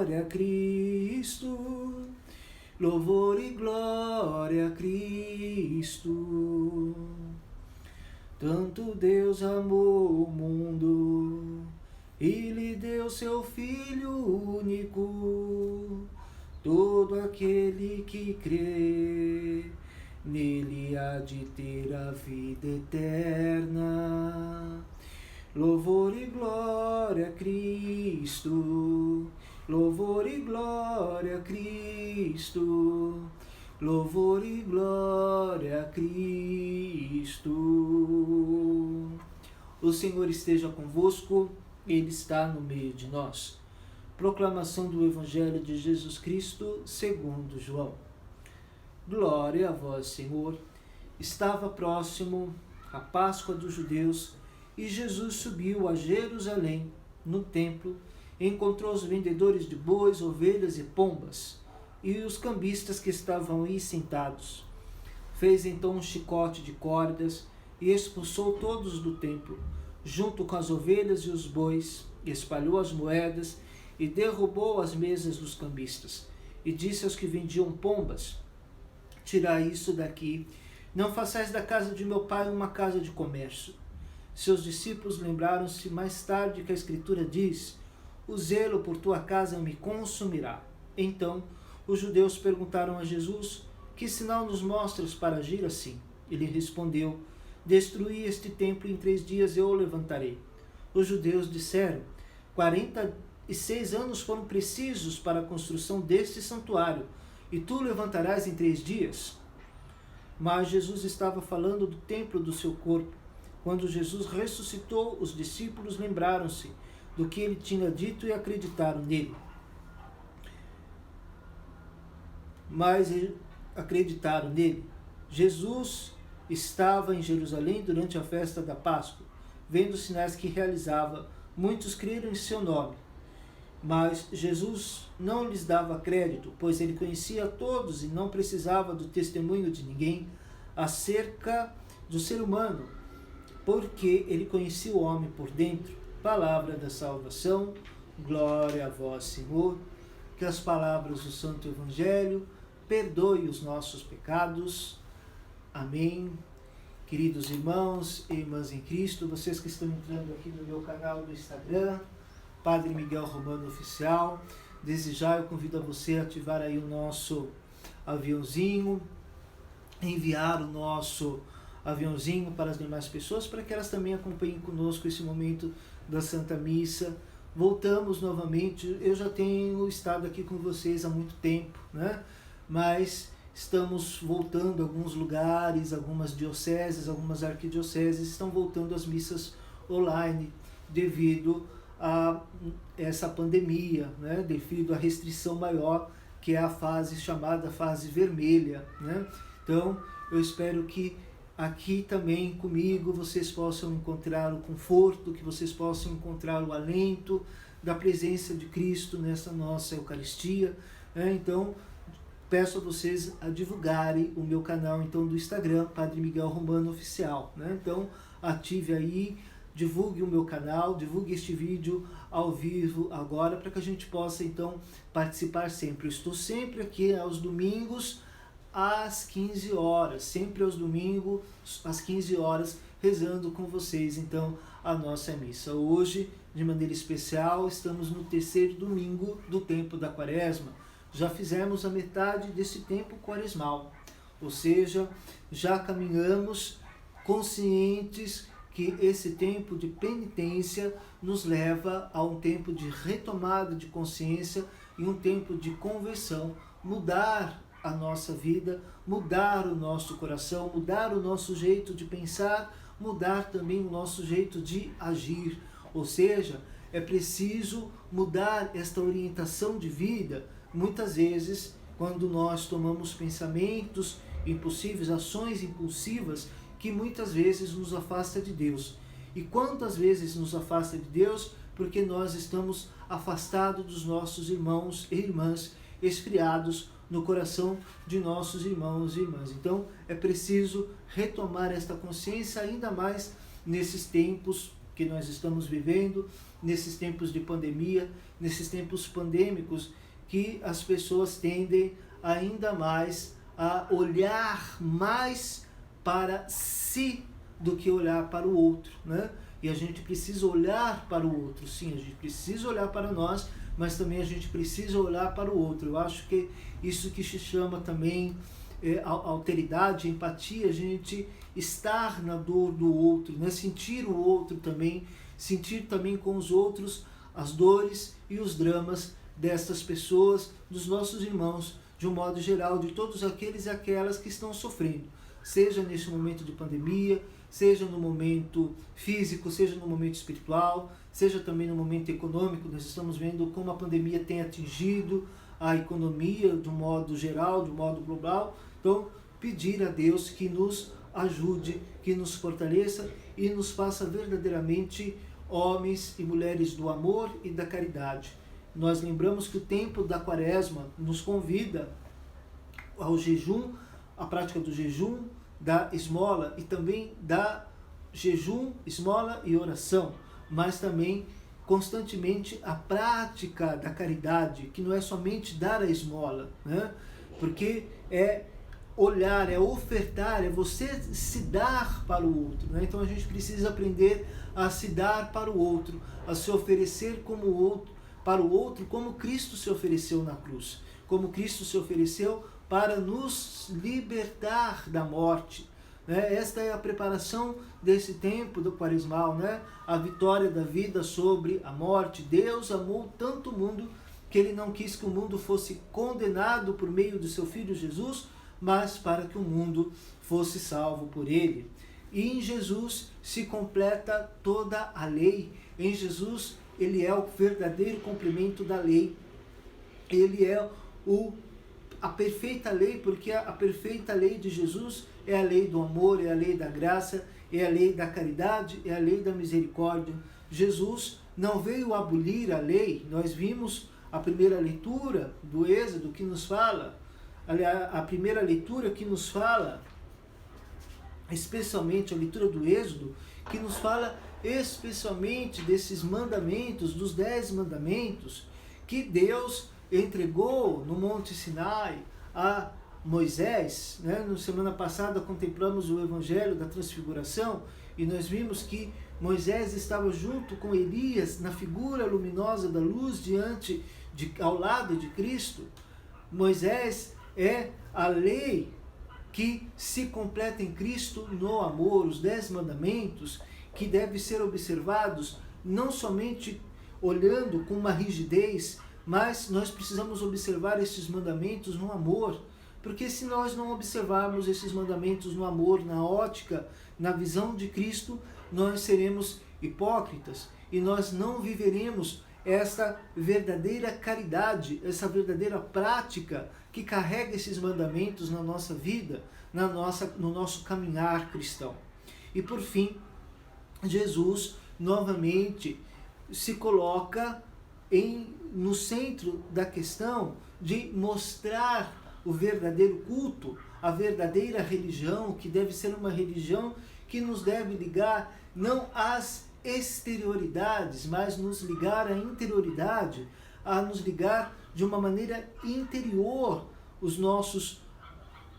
glória a Cristo. Louvor e glória a Cristo. Tanto Deus amou o mundo e lhe deu seu Filho único. Todo aquele que crê nele há de ter a vida eterna. Louvor e glória a Cristo. Louvor e glória a Cristo. Louvor e glória a Cristo. O Senhor esteja convosco, Ele está no meio de nós. Proclamação do Evangelho de Jesus Cristo segundo João. Glória a vós, Senhor. Estava próximo a Páscoa dos judeus e Jesus subiu a Jerusalém. No templo, encontrou os vendedores de bois, ovelhas e pombas e os cambistas que estavam aí sentados. Fez então um chicote de cordas e expulsou todos do templo, junto com as ovelhas e os bois, espalhou as moedas e derrubou as mesas dos cambistas. E disse aos que vendiam pombas: tirai isso daqui, não façais da casa de meu pai uma casa de comércio. Seus discípulos lembraram-se mais tarde que a Escritura diz: o zelo por tua casa me consumirá. Então os judeus perguntaram a Jesus: que sinal nos mostras para agir assim? Ele respondeu: destruí este templo e em 3 dias eu o levantarei. Os judeus disseram: 46 anos foram precisos para a construção deste santuário, e tu o levantarás em 3 dias? Mas Jesus estava falando do templo do seu corpo. Quando Jesus ressuscitou, os discípulos lembraram-se do que ele tinha dito e acreditaram nele. Jesus estava em Jerusalém durante a festa da Páscoa. Vendo os sinais que realizava, muitos creram em seu nome. Mas Jesus não lhes dava crédito, pois ele conhecia todos e não precisava do testemunho de ninguém acerca do ser humano, porque ele conhecia o homem por dentro. Palavra da salvação, glória a vós, Senhor. Que as palavras do Santo Evangelho perdoem os nossos pecados. Amém. Queridos irmãos e irmãs em Cristo, vocês que estão entrando aqui no meu canal do Instagram, Padre Miguel Romano Oficial, desde já eu convido a você a ativar aí o nosso aviãozinho, enviar o nosso aviãozinho para as demais pessoas, para que elas também acompanhem conosco esse momento da Santa Missa. Voltamos novamente, eu já tenho estado aqui com vocês há muito tempo, né? Mas estamos voltando a alguns lugares, algumas dioceses, algumas arquidioceses estão voltando às missas online devido a essa pandemia, né? Devido à restrição maior, que é a fase chamada fase vermelha, né? Então, eu espero que aqui também comigo vocês possam encontrar o conforto, que vocês possam encontrar o alento da presença de Cristo nessa nossa Eucaristia, né? Então, peço a vocês a divulgarem o meu canal então do Instagram, Padre Miguel Romano Oficial, né? Então, ative aí, divulgue o meu canal, divulgue este vídeo ao vivo agora, para que a gente possa então participar sempre. Eu estou sempre aqui aos domingos, às 15 horas, sempre aos domingos, às 15 horas, rezando com vocês, então, a nossa missa. Hoje, de maneira especial, estamos no 3º domingo do tempo da Quaresma. Já fizemos a metade desse tempo quaresmal, ou seja, já caminhamos conscientes que esse tempo de penitência nos leva a um tempo de retomada de consciência e um tempo de conversão, mudar a nossa vida, mudar o nosso coração, mudar o nosso jeito de pensar, mudar também o nosso jeito de agir. Ou seja, é preciso mudar esta orientação de vida. Muitas vezes, quando nós tomamos pensamentos impulsivos, ações impulsivas, que muitas vezes nos afasta de Deus. E quantas vezes nos afasta de Deus? Porque nós estamos afastados dos nossos irmãos e irmãs, esfriados no coração de nossos irmãos e irmãs. Então, é preciso retomar esta consciência, ainda mais nesses tempos que nós estamos vivendo, nesses tempos de pandemia, nesses tempos pandêmicos, que as pessoas tendem ainda mais a olhar mais para si do que olhar para o outro, né? E a gente precisa olhar para o outro, sim, a gente precisa olhar para nós, mas também a gente precisa olhar para o outro. Eu acho que isso que se chama também alteridade, empatia, a gente estar na dor do outro, né? Sentir o outro também, sentir também com os outros as dores e os dramas destas pessoas, dos nossos irmãos, de um modo geral, de todos aqueles e aquelas que estão sofrendo, seja neste momento de pandemia, seja no momento físico, seja no momento espiritual, seja também no momento econômico. Nós estamos vendo como a pandemia tem atingido a economia de um modo geral, de um modo global. Então, pedir a Deus que nos ajude, que nos fortaleça e nos faça verdadeiramente homens e mulheres do amor e da caridade. Nós lembramos que o tempo da Quaresma nos convida ao jejum, a prática do jejum, da esmola e também da jejum, esmola e oração, mas também constantemente a prática da caridade, que não é somente dar a esmola, né? Porque é olhar, é ofertar, é você se dar para o outro, né? Então a gente precisa aprender a se dar para o outro, a se oferecer como o outro, para o outro, como Cristo se ofereceu na cruz, como Cristo se ofereceu para nos libertar da morte, né? Esta é a preparação desse tempo do quaresmal, né? A vitória da vida sobre a morte. Deus amou tanto o mundo que Ele não quis que o mundo fosse condenado por meio do seu Filho Jesus, mas para que o mundo fosse salvo por Ele. E em Jesus se completa toda a lei. Em Jesus Ele é o verdadeiro cumprimento da lei. Ele é a perfeita lei, porque a perfeita lei de Jesus é a lei do amor, é a lei da graça, é a lei da caridade, é a lei da misericórdia. Jesus não veio abolir a lei. Nós vimos a primeira leitura do Êxodo que nos fala, a primeira leitura que nos fala, especialmente a leitura do Êxodo, que nos fala especialmente desses mandamentos, dos 10 mandamentos, que Deus entregou no Monte Sinai a Moisés, né? Na semana passada contemplamos o Evangelho da Transfiguração e nós vimos que Moisés estava junto com Elias na figura luminosa da luz ao lado de Cristo. Moisés é a lei que se completa em Cristo no amor, os 10 mandamentos que devem ser observados não somente olhando com uma rigidez, mas nós precisamos observar esses mandamentos no amor, porque se nós não observarmos esses mandamentos no amor, na ótica, na visão de Cristo, nós seremos hipócritas e nós não viveremos essa verdadeira caridade, essa verdadeira prática que carrega esses mandamentos na nossa vida, no nosso caminhar cristão. E por fim, Jesus novamente se coloca no centro da questão de mostrar o verdadeiro culto, a verdadeira religião, que deve ser uma religião que nos deve ligar não às exterioridades, mas nos ligar à interioridade, a nos ligar de uma maneira interior,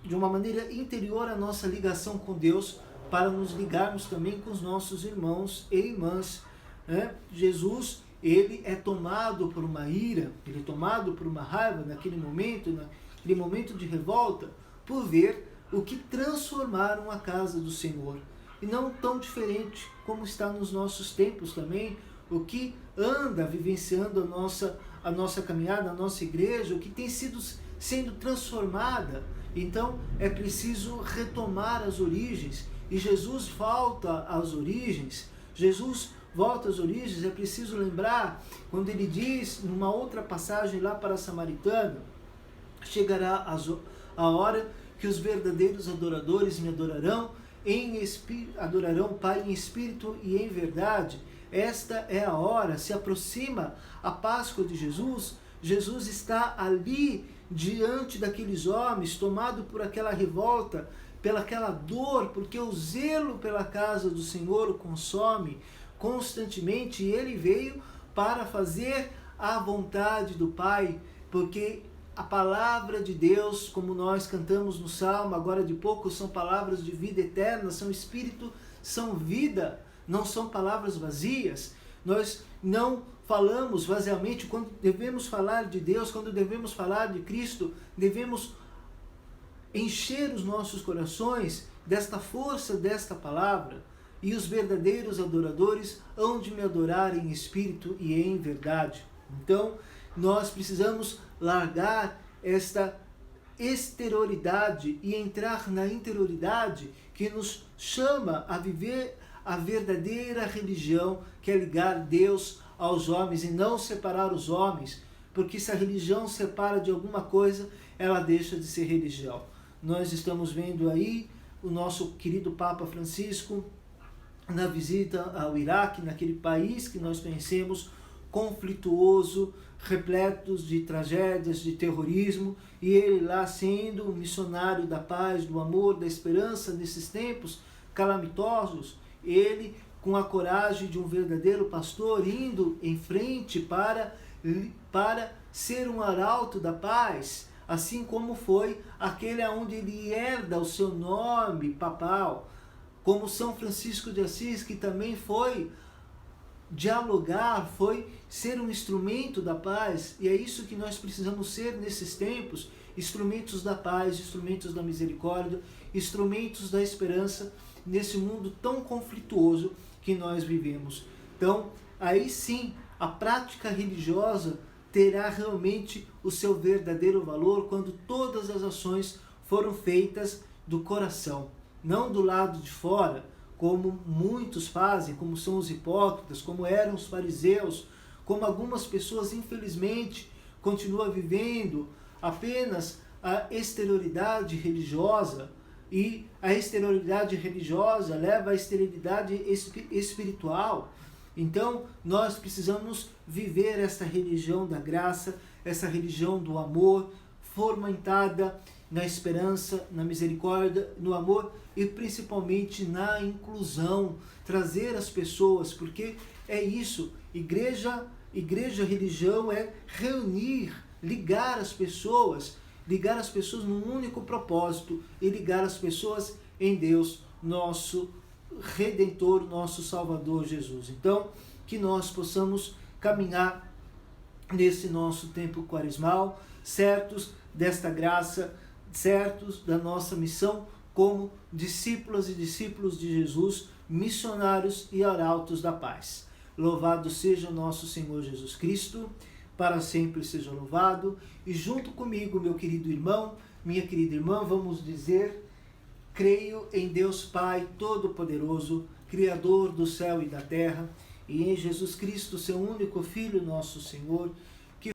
de uma maneira interior a nossa ligação com Deus, para nos ligarmos também com os nossos irmãos e irmãs, né? Jesus, ele é tomado por uma ira, ele é tomado por uma raiva naquele momento de revolta, por ver o que transformaram a casa do Senhor. E não tão diferente como está nos nossos tempos também, o que anda vivenciando a nossa caminhada, a nossa igreja, o que tem sendo transformada. Então é preciso retomar as origens, e Jesus volta às origens. É preciso lembrar, quando ele diz, numa outra passagem lá para a Samaritana, chegará a hora que os verdadeiros adoradores me adorarão, adorarão o Pai em espírito e em verdade. Esta é a hora, se aproxima a Páscoa de Jesus. Jesus está ali diante daqueles homens, tomado por aquela revolta, pelaquela dor, porque o zelo pela casa do Senhor o consome, constantemente, ele veio para fazer a vontade do Pai, porque a palavra de Deus, como nós cantamos no Salmo agora de pouco, são palavras de vida eterna, são espírito, são vida, não são palavras vazias. Nós não falamos vaziamente. Quando devemos falar de Deus, quando devemos falar de Cristo, devemos encher os nossos corações desta força, desta palavra, e os verdadeiros adoradores hão de me adorar em espírito e em verdade. Então, nós precisamos largar esta exterioridade e entrar na interioridade que nos chama a viver a verdadeira religião, que é ligar Deus aos homens e não separar os homens, porque se a religião separa de alguma coisa, ela deixa de ser religião. Nós estamos vendo aí o nosso querido Papa Francisco na visita ao Iraque, naquele país que nós conhecemos, conflituoso, repletos de tragédias, de terrorismo, e ele lá sendo um missionário da paz, do amor, da esperança nesses tempos calamitosos, ele com a coragem de um verdadeiro pastor indo em frente para ser um arauto da paz, assim como foi aquele onde ele herda o seu nome papal, como São Francisco de Assis, que também foi dialogar, foi ser um instrumento da paz, e é isso que nós precisamos ser nesses tempos, instrumentos da paz, instrumentos da misericórdia, instrumentos da esperança, nesse mundo tão conflituoso que nós vivemos. Então, aí sim, a prática religiosa terá realmente o seu verdadeiro valor quando todas as ações foram feitas do coração, não do lado de fora, como muitos fazem, como são os hipócritas, como eram os fariseus, como algumas pessoas, infelizmente, continuam vivendo apenas a exterioridade religiosa, e a exterioridade religiosa leva à esterilidade espiritual. Então, nós precisamos viver essa religião da graça, essa religião do amor, fomentada na esperança, na misericórdia, no amor e principalmente na inclusão, trazer as pessoas, porque é isso, igreja, religião é reunir, ligar as pessoas num único propósito e ligar as pessoas em Deus, nosso Redentor, nosso Salvador Jesus. Então, que nós possamos caminhar nesse nosso tempo quaresmal, certos desta graça, certos da nossa missão como discípulas e discípulos de Jesus, missionários e arautos da paz. Louvado seja o nosso Senhor Jesus Cristo, para sempre seja louvado. E junto comigo, meu querido irmão, minha querida irmã, vamos dizer: creio em Deus Pai Todo-Poderoso, Criador do céu e da terra, e em Jesus Cristo, seu único Filho, nosso Senhor, que